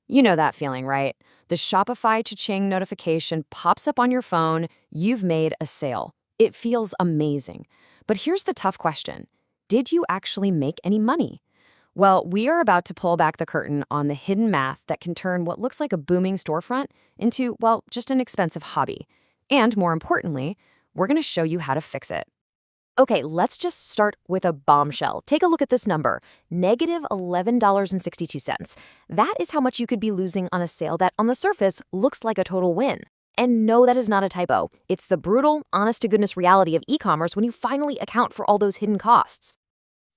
You know that feeling, right? The Shopify cha-ching notification pops up on your phone, you've made a sale. It feels amazing. But here's the tough question. Did you actually make any money? Well, we are about to pull back the curtain on the hidden math that can turn what looks like a booming storefront into, well, just an expensive hobby. And more importantly, we're going to show you how to fix it. Okay, let's just start with a bombshell. Take a look at this number, negative $11.62. That is how much you could be losing on a sale that on the surface looks like a total win. And no, that is not a typo. It's the brutal, honest-to-goodness reality of e-commerce when you finally account for all those hidden costs.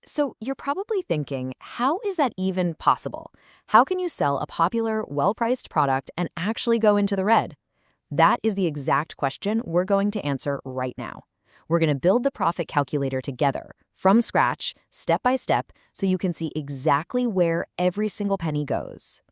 So you're probably thinking, how is that even possible? How can you sell a popular, well-priced product and actually go into the red? That is the exact question we're going to answer right now. We're going to build the profit calculator together, from scratch, step by step, so you can see exactly where every single penny goes.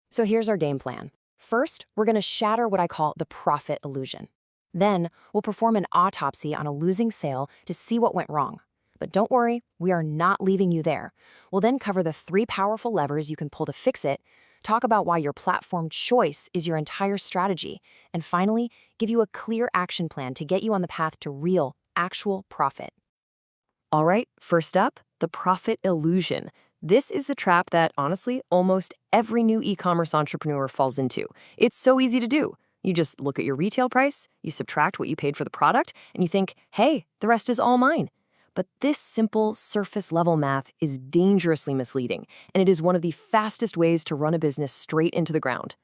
So here's our game plan. First, we're going to shatter what I call the profit illusion. Then, we'll perform an autopsy on a losing sale to see what went wrong. But don't worry, we are not leaving you there. We'll then cover the 3 powerful levers you can pull to fix it, talk about why your platform choice is your entire strategy, and finally, give you a clear action plan to get you on the path to real, actual profit. All right, first up, the profit illusion. This is the trap that, honestly, almost every new e-commerce entrepreneur falls into. It's so easy to do. You just look at your retail price, you subtract what you paid for the product, and you think, hey, the rest is all mine. But this simple, surface-level math is dangerously misleading, and it is one of the fastest ways to run a business straight into the ground.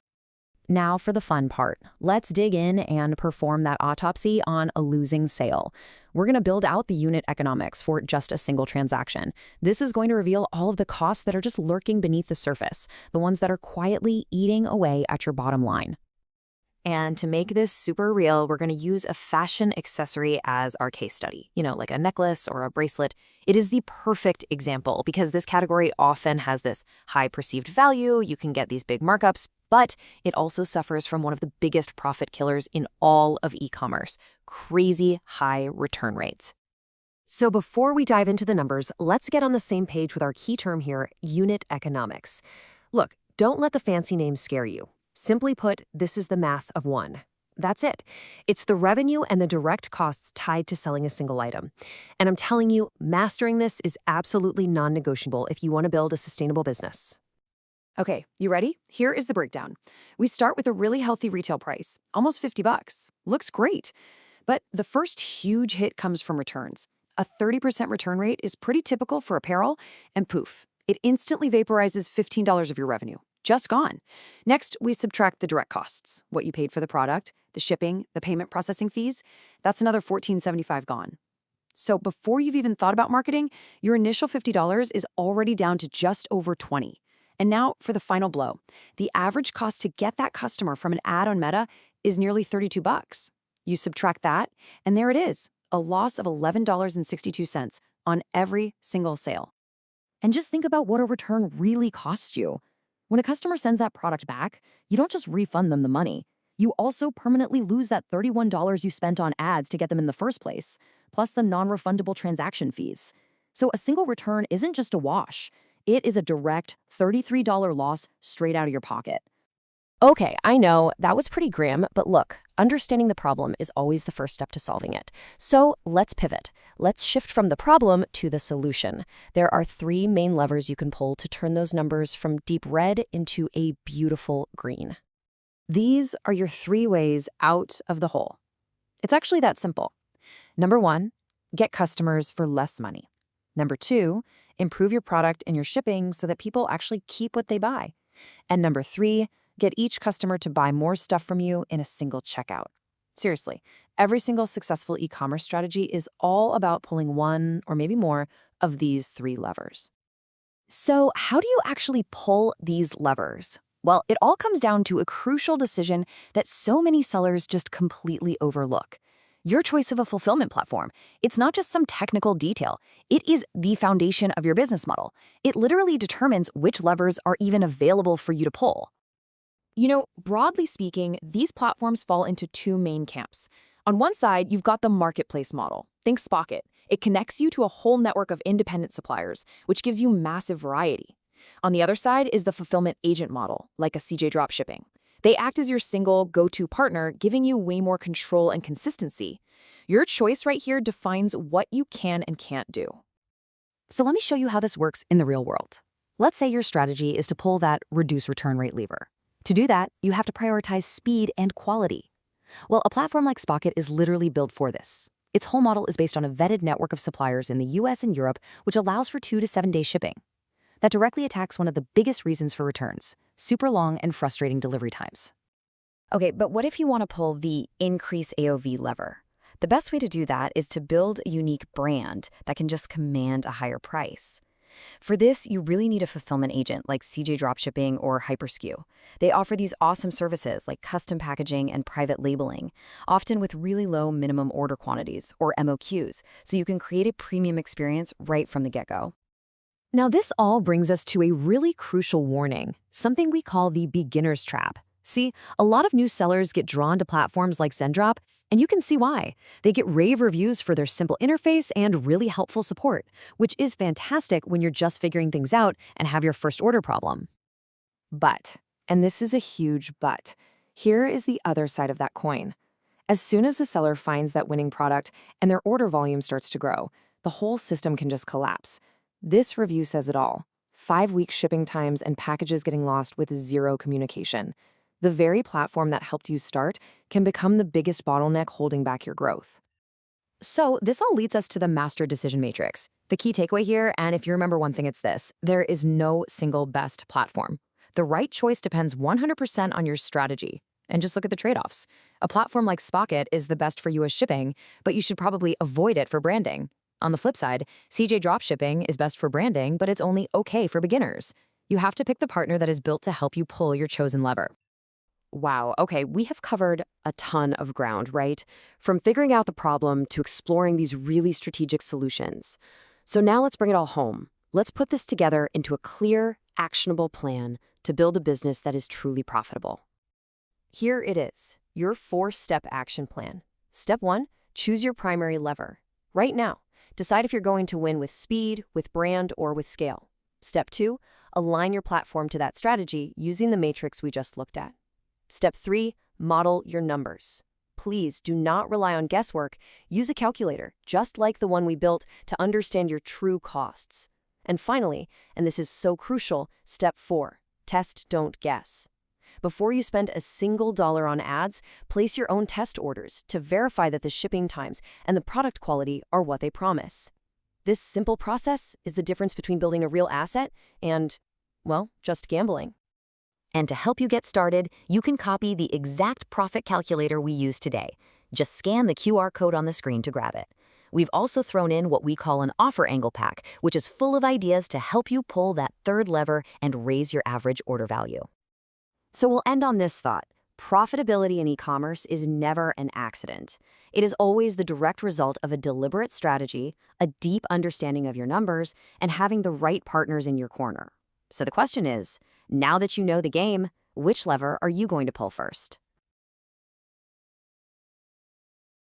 Now for the fun part. Let's dig in and perform that autopsy on a losing sale. We're going to build out the unit economics for just a single transaction. This is going to reveal all of the costs that are just lurking beneath the surface, the ones that are quietly eating away at your bottom line. And to make this super real, we're going to use a fashion accessory as our case study, like a necklace or a bracelet. It is the perfect example because this category often has this high perceived value. You can get these big markups, but it also suffers from one of the biggest profit killers in all of e-commerce, crazy high return rates. So before we dive into the numbers, let's get on the same page with our key term here, unit economics. Look, don't let the fancy names scare you. Simply put, this is the math of one. That's it. It's the revenue and the direct costs tied to selling a single item. And I'm telling you, mastering this is absolutely non-negotiable if you want to build a sustainable business. Okay, you ready? Here is the breakdown. We start with a really healthy retail price, almost $50. Looks great. But the first huge hit comes from returns. A 30% return rate is pretty typical for apparel, and poof, it instantly vaporizes $15 of your revenue. Just gone. Next, we subtract the direct costs, what you paid for the product, the shipping, the payment processing fees. That's another $14.75 gone. So before you've even thought about marketing, your initial $50 is already down to just over $20. And now for the final blow. The average cost to get that customer from an ad on Meta is nearly $32. You subtract that, and there it is, a loss of $11.62 on every single sale. And just think about what a return really costs you. When a customer sends that product back, you don't just refund them the money. You also permanently lose that $31 you spent on ads to get them in the first place, plus the non-refundable transaction fees. So a single return isn't just a wash. It is a direct $33 loss straight out of your pocket. Okay, I know, that was pretty grim, but look, understanding the problem is always the first step to solving it. So let's pivot. Let's shift from the problem to the solution. There are 3 main levers you can pull to turn those numbers from deep red into a beautiful green. These are your 3 ways out of the hole. It's actually that simple. Number 1, get customers for less money. Number 2, improve your product and your shipping so that people actually keep what they buy. And number 3, get each customer to buy more stuff from you in a single checkout. Seriously, every single successful e-commerce strategy is all about pulling one or maybe more of these 3 levers. So how do you actually pull these levers? Well, it all comes down to a crucial decision that so many sellers just completely overlook. Your choice of a fulfillment platform. It's not just some technical detail. It is the foundation of your business model. It literally determines which levers are even available for you to pull. Broadly speaking, these platforms fall into 2 main camps. On one side, you've got the marketplace model. Think Spocket. It connects you to a whole network of independent suppliers, which gives you massive variety. On the other side is the fulfillment agent model, like a CJ Dropshipping. They act as your single go-to partner, giving you way more control and consistency. Your choice right here defines what you can and can't do. So let me show you how this works in the real world. Let's say your strategy is to pull that reduce return rate lever. To do that, you have to prioritize speed and quality. Well, a platform like Spocket is literally built for this. Its whole model is based on a vetted network of suppliers in the US and Europe, which allows for 2 to 7 day shipping. That directly attacks one of the biggest reasons for returns: super long and frustrating delivery times. Okay, but what if you want to pull the increase AOV lever? The best way to do that is to build a unique brand that can just command a higher price. For this, you really need a fulfillment agent like CJ Dropshipping or Hyperskew. They offer these awesome services like custom packaging and private labeling, often with really low minimum order quantities, or MOQs, so you can create a premium experience right from the get-go. Now, this all brings us to a really crucial warning, something we call the beginner's trap. See, a lot of new sellers get drawn to platforms like Zendrop, and you can see why. They get rave reviews for their simple interface and really helpful support, which is fantastic when you're just figuring things out and have your first order problem. But, and this is a huge but, here is the other side of that coin. As soon as a seller finds that winning product and their order volume starts to grow, the whole system can just collapse. This review says it all: 5-week shipping times and packages getting lost with zero communication. The very platform that helped you start can become the biggest bottleneck holding back your growth. So this all leads us to the master decision matrix. The key takeaway here, and if you remember one thing, it's this: there is no single best platform. The right choice depends 100% on your strategy. And just look at the trade-offs. A platform like Spocket is the best for US shipping, but you should probably avoid it for branding. On the flip side, CJ Dropshipping is best for branding, but it's only okay for beginners. You have to pick the partner that is built to help you pull your chosen lever. Wow, okay, we have covered a ton of ground, right? From figuring out the problem to exploring these really strategic solutions. So now let's bring it all home. Let's put this together into a clear, actionable plan to build a business that is truly profitable. Here it is, your 4-step action plan. Step 1, choose your primary lever. Right now, decide if you're going to win with speed, with brand, or with scale. Step 2, align your platform to that strategy using the matrix we just looked at. Step 3, model your numbers. Please do not rely on guesswork. Use a calculator, just like the one we built, to understand your true costs. And finally, and this is so crucial, step 4, test, don't guess. Before you spend a single dollar on ads, place your own test orders to verify that the shipping times and the product quality are what they promise. This simple process is the difference between building a real asset and, well, just gambling. And to help you get started, you can copy the exact profit calculator we use today. Just scan the QR code on the screen to grab it. We've also thrown in what we call an offer angle pack, which is full of ideas to help you pull that third lever and raise your average order value. So we'll end on this thought. Profitability in e-commerce is never an accident. It is always the direct result of a deliberate strategy, a deep understanding of your numbers, and having the right partners in your corner. So the question is, now that you know the game, which lever are you going to pull first?